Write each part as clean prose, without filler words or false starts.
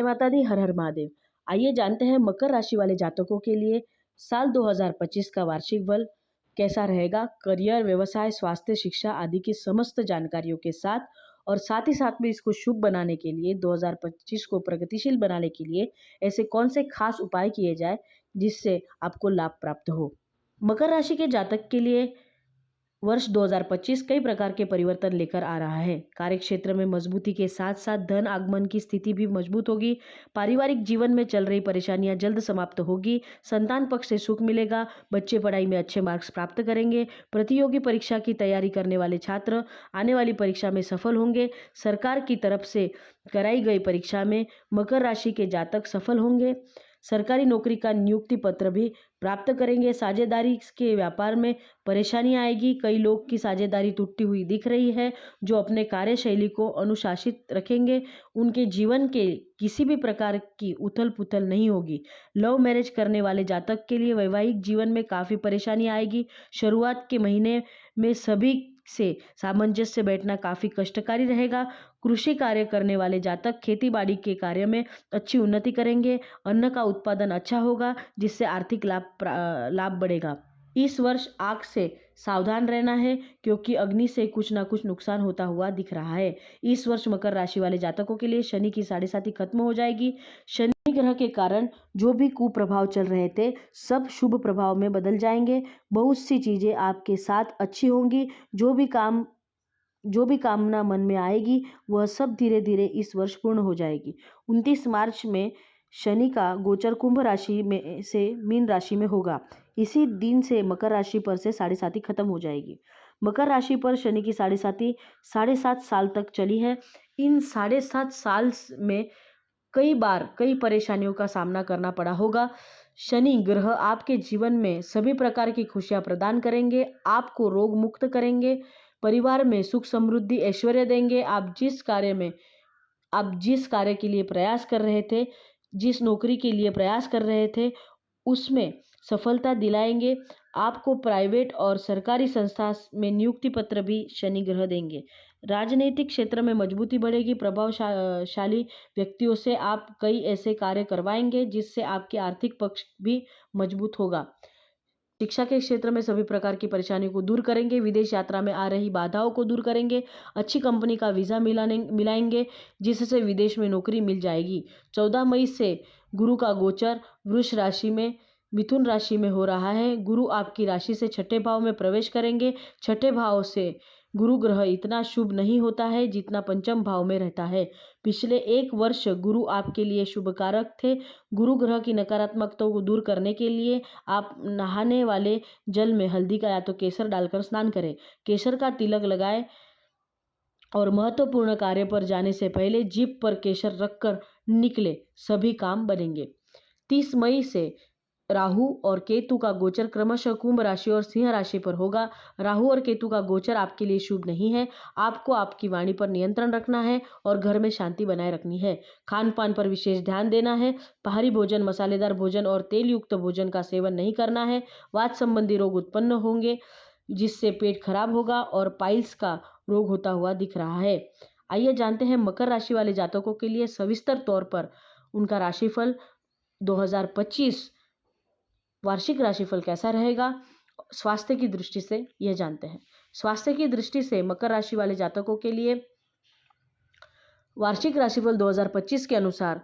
जय माता दी, हर हर महादेव। आइए जानते हैं मकर राशि वाले जातकों के लिए साल 2025 का वार्षिक बल कैसा रहेगा। करियर, व्यवसाय, स्वास्थ्य, शिक्षा आदि की समस्त जानकारियों के साथ और साथ ही साथ में इसको शुभ बनाने के लिए 2025 को प्रगतिशील बनाने के लिए ऐसे कौन से खास उपाय किए जाए जिससे आपको लाभ प्राप्त हो। मकर राशि के जातक के लिए वर्ष 2025 कई प्रकार के परिवर्तन लेकर आ रहा है। कार्यक्षेत्र में मजबूती के साथ साथ धन आगमन की स्थिति भी मजबूत होगी। पारिवारिक जीवन में चल रही परेशानियां जल्द समाप्त होगी। संतान पक्ष से सुख मिलेगा। बच्चे पढ़ाई में अच्छे मार्क्स प्राप्त करेंगे। प्रतियोगी परीक्षा की तैयारी करने वाले छात्र आने वाली परीक्षा में सफल होंगे। सरकार की तरफ से कराई गई परीक्षा में मकर राशि के जातक सफल होंगे। सरकारी नौकरी का नियुक्ति पत्र भी प्राप्त करेंगे। साझेदारी के व्यापार में परेशानी आएगी। कई लोग की साझेदारी टूटती हुई दिख रही है। जो अपने कार्यशैली को अनुशासित रखेंगे उनके जीवन के किसी भी प्रकार की उथल पुथल नहीं होगी। लव मैरिज करने वाले जातक के लिए वैवाहिक जीवन में काफ़ी परेशानी आएगी। शुरुआत के महीने में सभी से सामंजस्य बैठना काफ़ी कष्टकारी रहेगा। कृषि कार्य करने वाले जातक खेती बाड़ी के कार्य में अच्छी उन्नति करेंगे। अन्न का उत्पादन अच्छा होगा जिससे आर्थिक लाभ बढ़ेगा। इस वर्ष आग से सावधान रहना है क्योंकि अग्नि से कुछ ना कुछ नुकसान होता हुआ दिख रहा है। इस वर्ष मकर राशि वाले जातकों के लिए शनि की 7.5 खत्म हो जाएगी। शनि ग्रह के कारण जो भी कुप्रभाव चल रहे थे सब शुभ प्रभाव में बदल जाएंगे। बहुत सी चीजें आपके साथ अच्छी होंगी। जो भी कामना मन में आएगी वह सब धीरे धीरे इस वर्ष पूर्ण हो जाएगी। 29 मार्च में शनि का गोचर कुंभ राशि में से मीन राशि में होगा। इसी दिन से मकर राशि पर से 7.5 खत्म हो जाएगी। मकर राशि पर शनि की 7.5 साल तक चली है। इन 7.5 साल में कई बार कई परेशानियों का सामना करना पड़ा होगा। शनि ग्रह आपके जीवन में सभी प्रकार की खुशियां प्रदान करेंगे। आपको रोग मुक्त करेंगे। परिवार में सुख समृद्धि ऐश्वर्य देंगे। आप जिस कार्य के लिए प्रयास कर रहे थे, जिस नौकरी के लिए प्रयास कर रहे थे उसमें सफलता दिलाएंगे। आपको प्राइवेट और सरकारी संस्था में नियुक्ति पत्र भी शनि ग्रह देंगे। राजनीतिक क्षेत्र में मजबूती बढ़ेगी। प्रभावशाली व्यक्तियों से आप कई ऐसे कार्य करवाएंगे जिससे आपके आर्थिक पक्ष भी मजबूत होगा। शिक्षा के क्षेत्र में सभी प्रकार की परेशानियों को दूर करेंगे। विदेश यात्रा में आ रही बाधाओं को दूर करेंगे। अच्छी कंपनी का वीज़ा मिलाएंगे जिससे विदेश में नौकरी मिल जाएगी। 14 मई से गुरु का गोचर वृष राशि में मिथुन राशि में हो रहा है। गुरु आपकी राशि से छठे भाव में प्रवेश करेंगे। छठे भाव से गुरु ग्रह इतना शुभ नहीं होता है जितना पंचम भाव में रहता है। पिछले 1 वर्ष गुरु आपके लिए शुभ कारक थे। गुरु ग्रह की नकारात्मकता को दूर करने के लिए आप नहाने वाले जल में हल्दी का या तो केसर डालकर स्नान करें। केसर का तिलक लगाएं और महत्वपूर्ण कार्य पर जाने से पहले जीभ पर केसर रखकर निकले, सभी काम बनेंगे। 30 मई से राहु और केतु का गोचर क्रमशः कुंभ राशि और सिंह राशि पर होगा। राहु और केतु का गोचर आपके लिए शुभ नहीं है। आपको आपकी वाणी पर नियंत्रण रखना है और घर में शांति बनाए रखनी है। खान पान पर विशेष ध्यान देना है। भारी भोजन, मसालेदार भोजन और तेल युक्त भोजन का सेवन नहीं करना है। वात संबंधी रोग उत्पन्न होंगे जिससे पेट खराब होगा और पाइल्स का रोग होता हुआ दिख रहा है। आइए जानते हैं मकर राशि वाले जातकों के लिए सविस्तर तौर पर उनका राशिफल 2025 वार्षिक राशिफल कैसा रहेगा। स्वास्थ्य की दृष्टि से यह जानते हैं। स्वास्थ्य की दृष्टि से मकर राशि वाले जातकों के लिए वार्षिक राशिफल 2025 के अनुसार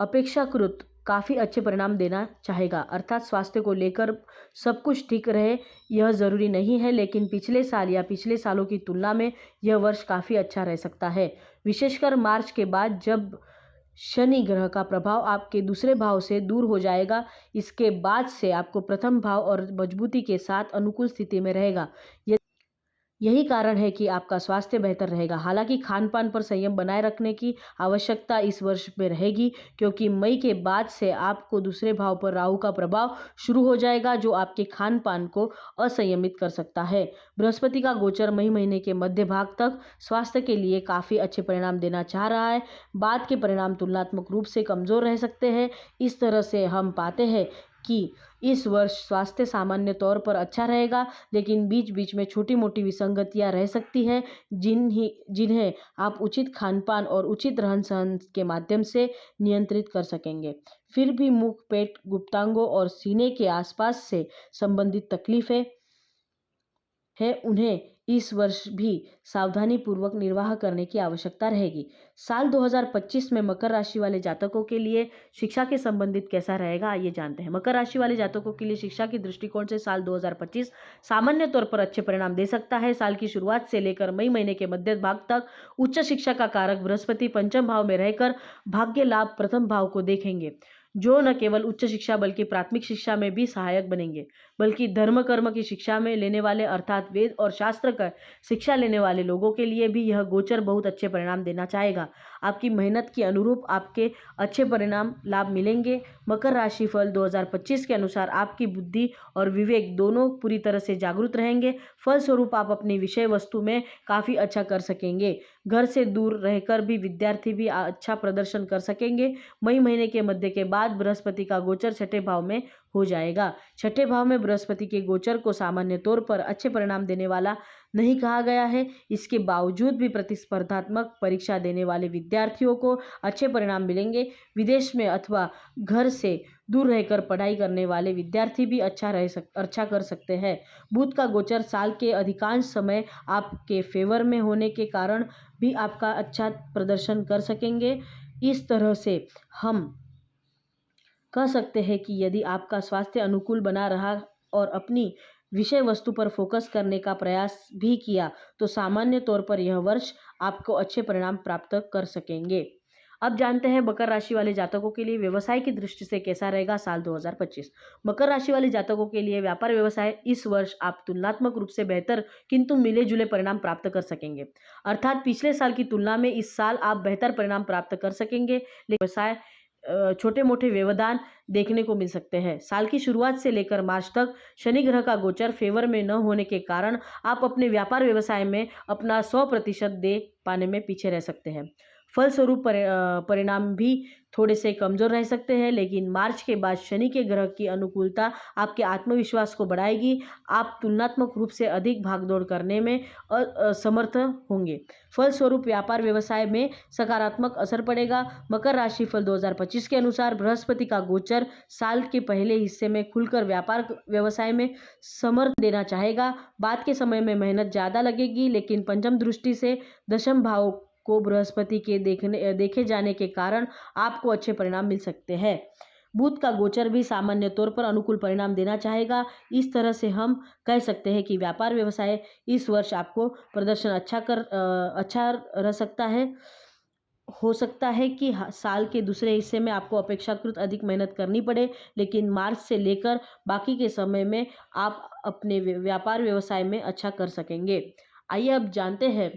अपेक्षाकृत काफ़ी अच्छे परिणाम देना चाहेगा। अर्थात स्वास्थ्य को लेकर सब कुछ ठीक रहे यह ज़रूरी नहीं है, लेकिन पिछले साल या पिछले सालों की तुलना में यह वर्ष काफ़ी अच्छा रह सकता है। विशेषकर मार्च के बाद जब शनि ग्रह का प्रभाव आपके दूसरे भाव से दूर हो जाएगा, इसके बाद से आपको प्रथम भाव और मजबूती के साथ अनुकूल स्थिति में रहेगा। यही कारण है कि आपका स्वास्थ्य बेहतर रहेगा। हालांकि खान पान पर संयम बनाए रखने की आवश्यकता इस वर्ष में रहेगी क्योंकि मई के बाद से आपको दूसरे भाव पर राहु का प्रभाव शुरू हो जाएगा जो आपके खान पान को असंयमित कर सकता है। बृहस्पति का गोचर मई महीने के मध्य भाग तक स्वास्थ्य के लिए काफ़ी अच्छे परिणाम देना चाह रहा है। बाद के परिणाम तुलनात्मक रूप से कमज़ोर रह सकते हैं। इस तरह से हम पाते हैं कि इस वर्ष स्वास्थ्य सामान्य तौर पर अच्छा रहेगा, लेकिन बीच बीच में छोटी मोटी विसंगतियां रह सकती हैं, जिन्हें आप उचित खानपान और उचित रहन सहन के माध्यम से नियंत्रित कर सकेंगे। फिर भी मुख, पेट, गुप्तांगों और सीने के आसपास से संबंधित तकलीफें उन्हें इस वर्ष भी सावधानी पूर्वक निर्वाह करने की आवश्यकता रहेगी। साल 2025 में मकर राशि वाले जातकों के लिए शिक्षा के संबंधित कैसा रहेगा, आइए जानते हैं। मकर राशि वाले जातकों के लिए शिक्षा के दृष्टिकोण से साल 2025 सामान्य तौर पर अच्छे परिणाम दे सकता है। साल की शुरुआत से लेकर मई महीने के मध्य भाग तक उच्च शिक्षा का कारक बृहस्पति पंचम भाव में रहकर भाग्य लाभ प्रथम भाव को देखेंगे, जो न केवल उच्च शिक्षा बल्कि प्राथमिक शिक्षा में भी सहायक बनेंगे, बल्कि धर्म कर्म की शिक्षा में लेने वाले अर्थात वेद और शास्त्र का शिक्षा लेने वाले लोगों के लिए भी यह गोचर बहुत अच्छे परिणाम देना चाहेगा। आपकी मेहनत के अनुरूप आपके अच्छे परिणाम लाभ मिलेंगे। मकर राशि फल 2025 के अनुसार आपकी बुद्धि और विवेक दोनों पूरी तरह से जागरूक रहेंगे। फलस्वरूप आप अपनी विषय वस्तु में काफी अच्छा कर सकेंगे। घर से दूर रहकर भी विद्यार्थी भी अच्छा प्रदर्शन कर सकेंगे। मई महीने के मध्य के बाद बृहस्पति का गोचर छठे भाव में हो जाएगा। छठे भाव में बृहस्पति के गोचर को सामान्य तौर पर अच्छे परिणाम देने वाला नहीं कहा गया है। इसके बावजूद भी प्रतिस्पर्धात्मक परीक्षा देने वाले विद्यार्थियों को अच्छे परिणाम मिलेंगे। विदेश में अथवा घर से दूर रहकर पढ़ाई करने वाले विद्यार्थी भी अच्छा कर सकते हैं। बुध का गोचर साल के अधिकांश समय आपके फेवर में होने के कारण भी आपका अच्छा प्रदर्शन कर सकेंगे। इस तरह से हम कह सकते हैं कि यदि आपका स्वास्थ्य अनुकूल बना रहा और अपनी विषय वस्तु पर फोकस करने का प्रयास भी किया तो सामान्य तौर पर यह वर्ष आपको अच्छे परिणाम प्राप्त कर सकेंगे। अब जानते हैं मकर राशि वाले जातकों के लिए व्यवसाय की दृष्टि से कैसा रहेगा साल 2025। मकर राशि वाले जातकों के लिए व्यापार व्यवसाय इस वर्ष आप तुलनात्मक रूप से बेहतर किंतु मिले जुले परिणाम प्राप्त कर सकेंगे। अर्थात पिछले साल की तुलना में इस साल आप बेहतर परिणाम प्राप्त कर सकेंगे, लेकिन व्यवसाय छोटे मोटे व्यवधान देखने को मिल सकते हैं। साल की शुरुआत से लेकर मार्च तक शनि ग्रह का गोचर फेवर में न होने के कारण आप अपने व्यापार व्यवसाय में अपना 100% दे पाने में पीछे रह सकते हैं। फलस्वरूप परिणाम भी थोड़े से कमजोर रह सकते हैं, लेकिन मार्च के बाद शनि के ग्रह की अनुकूलता आपके आत्मविश्वास को बढ़ाएगी। आप तुलनात्मक रूप से अधिक भागदौड़ करने में असमर्थ होंगे। फलस्वरूप व्यापार व्यवसाय में सकारात्मक असर पड़ेगा। मकर राशि फल 2025 के अनुसार बृहस्पति का गोचर साल के पहले हिस्से में खुलकर व्यापार व्यवसाय में समर्थन देना चाहेगा। बाद के समय में मेहनत ज्यादा लगेगी, लेकिन पंचम दृष्टि से दशम भाव को बृहस्पति के देखे जाने के कारण आपको अच्छे परिणाम मिल सकते हैं। बुध का गोचर भी सामान्य तौर पर अनुकूल परिणाम देना चाहेगा। इस तरह से हम कह सकते हैं कि व्यापार व्यवसाय इस वर्ष आपको प्रदर्शन अच्छा रह सकता है। हो सकता है कि साल के दूसरे हिस्से में आपको अपेक्षाकृत अधिक मेहनत करनी पड़े, लेकिन मार्च से लेकर बाकी के समय में आप अपने व्यापार व्यवसाय में अच्छा कर सकेंगे। आइए अब जानते हैं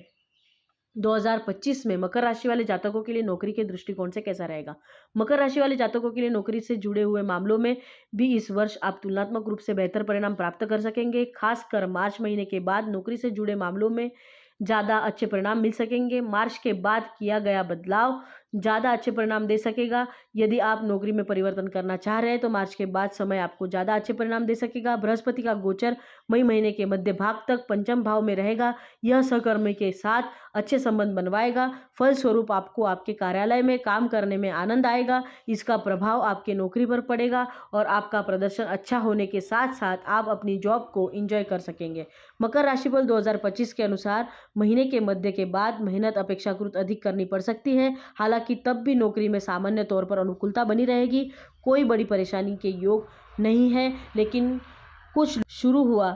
2025 में मकर राशि वाले जातकों के लिए नौकरी के दृष्टिकोण से कैसा रहेगा। मकर राशि वाले जातकों के लिए नौकरी से जुड़े हुए मामलों में भी इस वर्ष आप तुलनात्मक रूप से बेहतर परिणाम प्राप्त कर सकेंगे। खासकर मार्च महीने के बाद नौकरी से जुड़े मामलों में ज़्यादा अच्छे परिणाम मिल सकेंगे। मार्च के बाद किया गया बदलाव ज़्यादा अच्छे परिणाम दे सकेगा। यदि आप नौकरी में परिवर्तन करना चाह रहे हैं तो मार्च के बाद समय आपको ज़्यादा अच्छे परिणाम दे सकेगा। बृहस्पति का गोचर मई महीने के मध्य भाग तक पंचम भाव में रहेगा। यह सहकर्मी के साथ अच्छे संबंध बनवाएगा। फलस्वरूप आपको आपके कार्यालय में काम करने में आनंद आएगा। इसका प्रभाव आपके नौकरी पर पड़ेगा और आपका प्रदर्शन अच्छा होने के साथ साथ आप अपनी जॉब को एंजॉय कर सकेंगे। मकर राशिफल 2025 के अनुसार महीने के मध्य के बाद मेहनत अपेक्षाकृत अधिक करनी पड़ सकती है। हालांकि तब भी नौकरी में सामान्य तौर पर अनुकूलता बनी रहेगी। कोई बड़ी परेशानी के योग नहीं है, लेकिन कुछ शुरू हुआ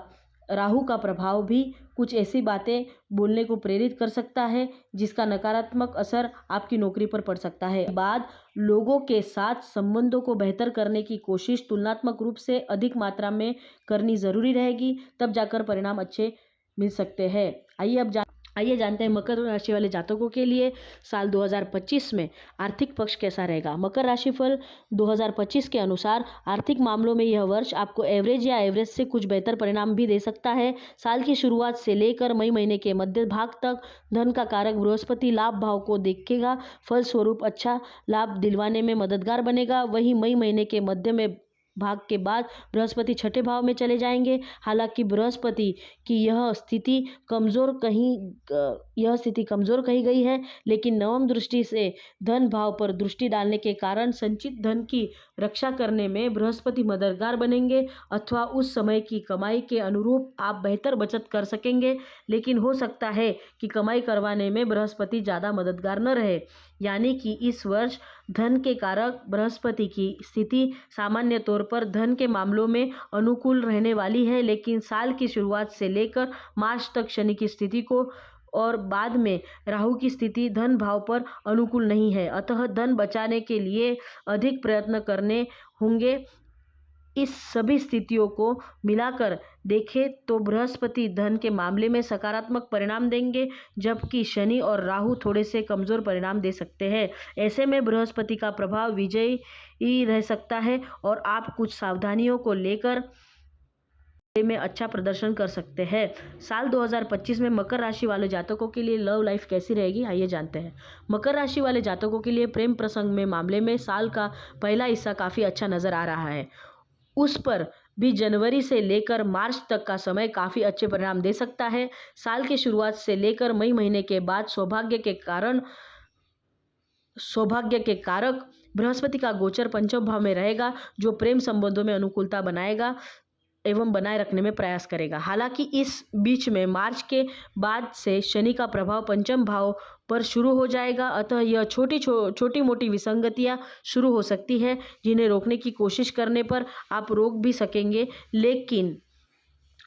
राहु का प्रभाव भी कुछ ऐसी बातें बोलने को प्रेरित कर सकता है जिसका नकारात्मक असर आपकी नौकरी पर पड़ सकता है। बाद लोगों के साथ संबंधों को बेहतर करने की कोशिश तुलनात्मक रूप से अधिक मात्रा में करनी जरूरी रहेगी, तब जाकर परिणाम अच्छे मिल सकते हैं। आइए जानते हैं मकर राशि वाले जातकों के लिए साल 2025 में आर्थिक पक्ष कैसा रहेगा। मकर राशि फल 2025 के अनुसार आर्थिक मामलों में यह वर्ष आपको एवरेज या एवरेज से कुछ बेहतर परिणाम भी दे सकता है। साल की शुरुआत से लेकर मई महीने के मध्य भाग तक धन का कारक बृहस्पति लाभ भाव को देखेगा। फलस्वरूप अच्छा लाभ दिलवाने में मददगार बनेगा। वहीं मई महीने के मध्य में भाग के बाद बृहस्पति छठे भाव में चले जाएंगे। हालांकि बृहस्पति की यह स्थिति कमजोर कही गई है, लेकिन नवम दृष्टि से धन भाव पर दृष्टि डालने के कारण संचित धन की रक्षा करने में बृहस्पति मददगार बनेंगे, अथवा उस समय की कमाई के अनुरूप आप बेहतर बचत कर सकेंगे। लेकिन हो सकता है कि कमाई करवाने में बृहस्पति ज़्यादा मददगार न रहे, यानी कि इस वर्ष धन के कारक बृहस्पति की स्थिति सामान्य तौर पर धन के मामलों में अनुकूल रहने वाली है, लेकिन साल की शुरुआत से लेकर मार्च तक शनि की स्थिति को और बाद में राहु की स्थिति धन भाव पर अनुकूल नहीं है। अतः धन बचाने के लिए अधिक प्रयत्न करने होंगे। इस सभी स्थितियों को मिलाकर देखें तो बृहस्पति धन के मामले में सकारात्मक परिणाम देंगे, जबकि शनि और राहु थोड़े से कमजोर परिणाम दे सकते हैं। ऐसे में बृहस्पति का प्रभाव विजयी रह सकता है और आप कुछ सावधानियों को लेकर में अच्छा प्रदर्शन कर सकते हैं। साल 2025 में मकर राशि वाले जातकों के लिए लव लाइफ कैसी रहेगी, आइए जानते हैं। मकर राशि वाले जातकों के लिए प्रेम प्रसंग में मामले में साल का पहला हिस्सा काफी अच्छा नजर आ रहा है। उस पर भी जनवरी से लेकर मार्च तक का समय काफी अच्छे परिणाम दे सकता है। साल की शुरुआत से लेकर मई महीने के बाद सौभाग्य के कारक बृहस्पति का गोचर पंचम भाव में रहेगा, जो प्रेम संबंधों में अनुकूलता बनाएगा एवं बनाए रखने में प्रयास करेगा। हालांकि इस बीच में मार्च के बाद से शनि का प्रभाव पंचम भाव पर शुरू हो जाएगा, अतः यह छोटी मोटी विसंगतियां शुरू हो सकती है, जिन्हें रोकने की कोशिश करने पर आप रोक भी सकेंगे। लेकिन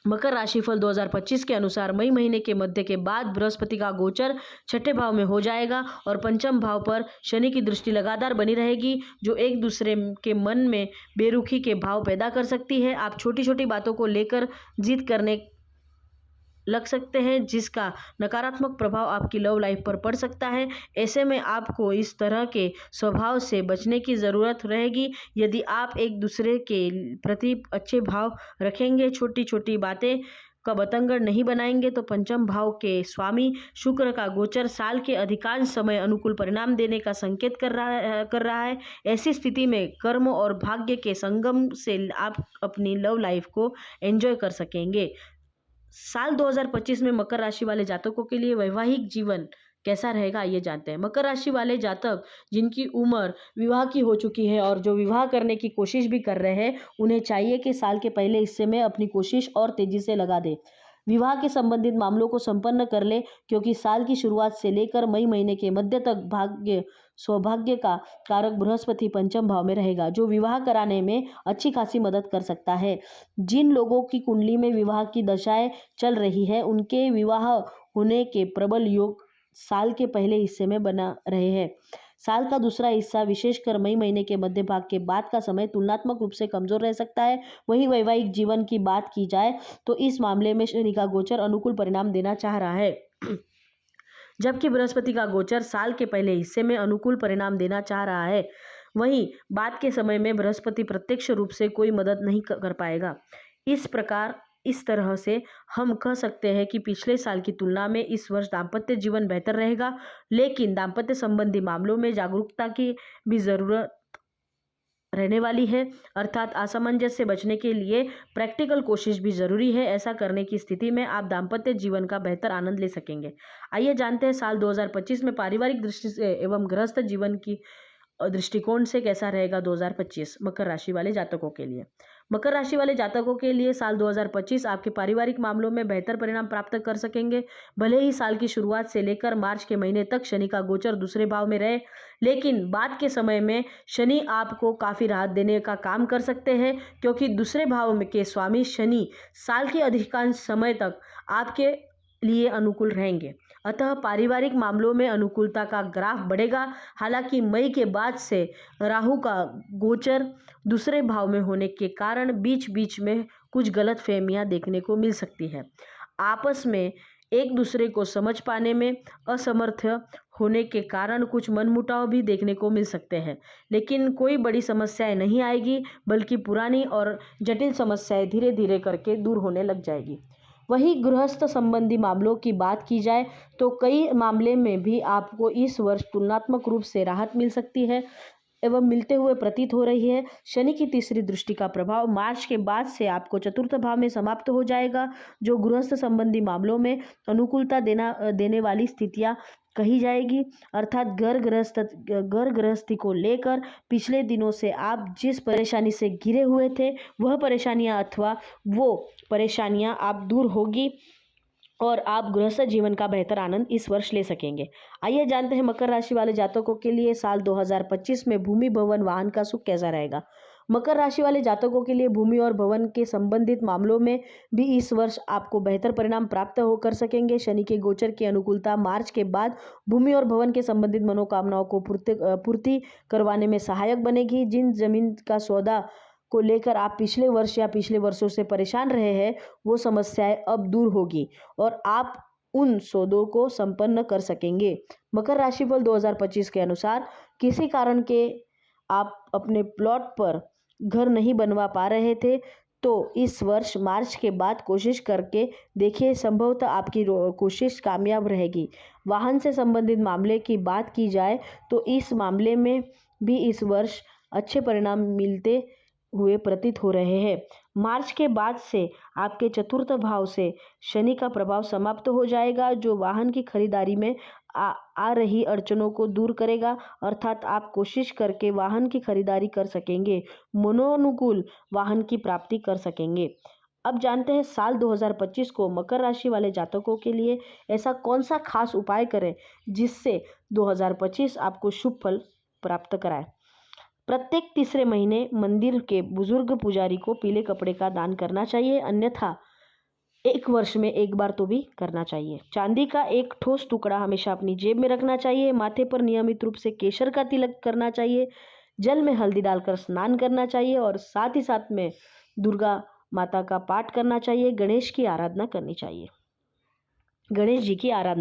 मकर राशिफल 2025 के अनुसार मई महीने के मध्य के बाद बृहस्पति का गोचर छठे भाव में हो जाएगा और पंचम भाव पर शनि की दृष्टि लगातार बनी रहेगी, जो एक दूसरे के मन में बेरुखी के भाव पैदा कर सकती है। आप छोटी छोटी बातों को लेकर जिद करने लग सकते हैं, जिसका नकारात्मक प्रभाव आपकी लव लाइफ पर पड़ सकता है। ऐसे में आपको इस तरह के स्वभाव से बचने की ज़रूरत रहेगी। यदि आप एक दूसरे के प्रति अच्छे भाव रखेंगे, छोटी छोटी बातें का बतंगड़ नहीं बनाएंगे, तो पंचम भाव के स्वामी शुक्र का गोचर साल के अधिकांश समय अनुकूल परिणाम देने का संकेत कर रहा है। ऐसी स्थिति में कर्म और भाग्य के संगम से आप अपनी लव लाइफ को एंजॉय कर सकेंगे। साल 2025 में मकर राशि वाले जातकों के लिए वैवाहिक जीवन कैसा रहेगा, आइए जानते हैं। मकर राशि वाले जातक जिनकी उम्र विवाह की हो चुकी है और जो विवाह करने की कोशिश भी कर रहे हैं, उन्हें चाहिए कि साल के पहले हिस्से में अपनी कोशिश और तेजी से लगा दें, विवाह के संबंधित मामलों को संपन्न कर ले, क्योंकि साल की शुरुआत से लेकर मई महीने के मध्य तक सौभाग्य का कारक बृहस्पति पंचम भाव में रहेगा, जो विवाह कराने में अच्छी खासी मदद कर सकता है। जिन लोगों की कुंडली में विवाह की दशाएं चल रही है, उनके विवाह होने के प्रबल योग साल के पहले हिस्से में बना रहे हैं। साल का दूसरा हिस्सा विशेषकर मई महीने के मध्य भाग के बाद का समय तुलनात्मक रूप से कमजोर रह सकता है। वहीं वैवाहिक जीवन की बात की जाए तो इस मामले में शनि का गोचर अनुकूल परिणाम देना चाह रहा है, जबकि बृहस्पति का गोचर साल के पहले हिस्से में अनुकूल परिणाम देना चाह रहा है। वहीं बाद के समय में बृहस्पति प्रत्यक्ष रूप से कोई मदद नहीं कर पाएगा। इस तरह से हम कह सकते हैं कि पिछले साल की तुलना में इस वर्ष दाम्पत्य जीवन बेहतर रहेगा, लेकिन दाम्पत्य संबंधी मामलों में जागरूकता की भी जरूरत रहने वाली है, अर्थात असमंजस से बचने के लिए प्रैक्टिकल कोशिश भी जरूरी है। ऐसा करने की स्थिति में आप दाम्पत्य जीवन का बेहतर आनंद ले सकेंगे। आइए जानते हैं साल 2025 में पारिवारिक दृष्टि से एवं गृहस्थ जीवन की दृष्टिकोण से कैसा रहेगा 2025 मकर राशि वाले जातकों के लिए। मकर राशि वाले जातकों के लिए साल 2025 आपके पारिवारिक मामलों में बेहतर परिणाम प्राप्त कर सकेंगे। भले ही साल की शुरुआत से लेकर मार्च के महीने तक शनि का गोचर दूसरे भाव में रहे, लेकिन बाद के समय में शनि आपको काफी राहत देने का काम कर सकते हैं, क्योंकि दूसरे भाव में के स्वामी शनि साल के अधिकांश समय तक आपके लिए अनुकूल रहेंगे। अतः पारिवारिक मामलों में अनुकूलता का ग्राफ बढ़ेगा। हालांकि मई के बाद से राहु का गोचर दूसरे भाव में होने के कारण बीच बीच में कुछ गलतफहमियां देखने को मिल सकती है। आपस में एक दूसरे को समझ पाने में असमर्थ होने के कारण कुछ मनमुटाव भी देखने को मिल सकते हैं, लेकिन कोई बड़ी समस्याएं नहीं आएगी, बल्कि पुरानी और जटिल समस्याएं धीरे धीरे करके दूर होने लग जाएगी। वहीं गृहस्थ संबंधी मामलों की बात की जाए तो कई मामले में भी आपको इस वर्ष तुलनात्मक रूप से राहत मिल सकती है। एवं मिलते हुए प्रतीत हो रही है। शनि की तीसरी दृष्टि का प्रभाव मार्च के बाद से आपको चतुर्थ भाव में समाप्त हो जाएगा, जो गृहस्थ संबंधी मामलों में अनुकूलता देने वाली स्थितियां कही जाएगी। अर्थात घर गृहस्थी को लेकर पिछले दिनों से आप जिस परेशानी से घिरे हुए थे, वह परेशानियां अथवा वो परेशानियां आप दूर होगी और आप गृहस्थ जीवन का बेहतर आनंद इस वर्ष ले सकेंगे। आइए जानते हैं मकर राशि वाले जातकों के लिए साल 2025 में भूमि, भवन, वाहन का सुख कैसा रहेगा। मकर राशि वाले जातकों के लिए भूमि और भवन के संबंधित मामलों में भी इस वर्ष आपको बेहतर परिणाम प्राप्त होकर सकेंगे। शनि के गोचर की अनुकूलता मार्च के बाद भूमि और भवन के संबंधित मनोकामनाओं को पूर्ति करवाने में सहायक बनेगी। जिन जमीन का सौदा को लेकर आप पिछले वर्ष या पिछले वर्षों से परेशान रहे हैं, वो समस्याएं अब दूर होगी और आप उन सौदों को संपन्न कर सकेंगे। मकर राशिफल 2025 के अनुसार किसी कारण के आप अपने प्लॉट पर घर नहीं बनवा पा रहे थे, तो इस वर्ष मार्च के बाद कोशिश करके देखिए, संभवतः आपकी कोशिश कामयाब रहेगी। वाहन से संबंधित मामले की बात की जाए तो इस मामले में भी इस वर्ष अच्छे परिणाम मिलते हुए प्रतीत हो रहे हैं। मार्च के बाद से आपके चतुर्थ भाव से शनि का प्रभाव समाप्त हो जाएगा, जो वाहन की खरीदारी में आ रही अड़चनों को दूर करेगा। अर्थात आप कोशिश करके वाहन की खरीदारी कर सकेंगे, मनोनुकूल वाहन की प्राप्ति कर सकेंगे। अब जानते हैं साल 2025 को मकर राशि वाले जातकों के लिए ऐसा कौन सा खास उपाय करें जिससे 2025 आपको शुभ फल प्राप्त कराए। प्रत्येक तीसरे महीने मंदिर के बुजुर्ग पुजारी को पीले कपड़े का दान करना चाहिए, अन्यथा एक वर्ष में एक बार तो भी करना चाहिए। चांदी का एक ठोस टुकड़ा हमेशा अपनी जेब में रखना चाहिए। माथे पर नियमित रूप से केसर का तिलक करना चाहिए। जल में हल्दी डालकर स्नान करना चाहिए और साथ ही साथ में दुर्गा माता का पाठ करना चाहिए। गणेश जी की आराधना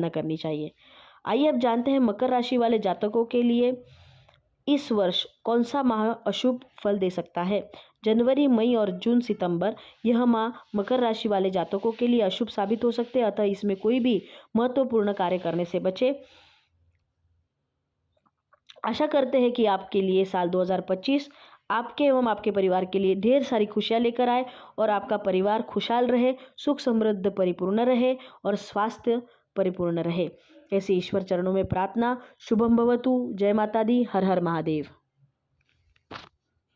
करनी चाहिए। आइए अब जानते हैं मकर राशि वाले जातकों के लिए इस वर्ष कौन सा माह अशुभ फल दे सकता है। जनवरी, मई और जून, सितंबर यह माह मकर राशि वाले जातकों के लिए अशुभ साबित हो सकते हैं, अतः इसमें कोई भी महत्वपूर्ण कार्य करने से बचे। आशा करते हैं कि आपके लिए साल 2025 आपके एवं आपके परिवार के लिए ढेर सारी खुशियां लेकर आए और आपका परिवार खुशहाल रहे, सुख समृद्ध परिपूर्ण रहे और स्वास्थ्य परिपूर्ण रहे। ऐसे ईश्वर चरणों में प्रार्थना। शुभम भवतु। जय माता दी। हर हर महादेव।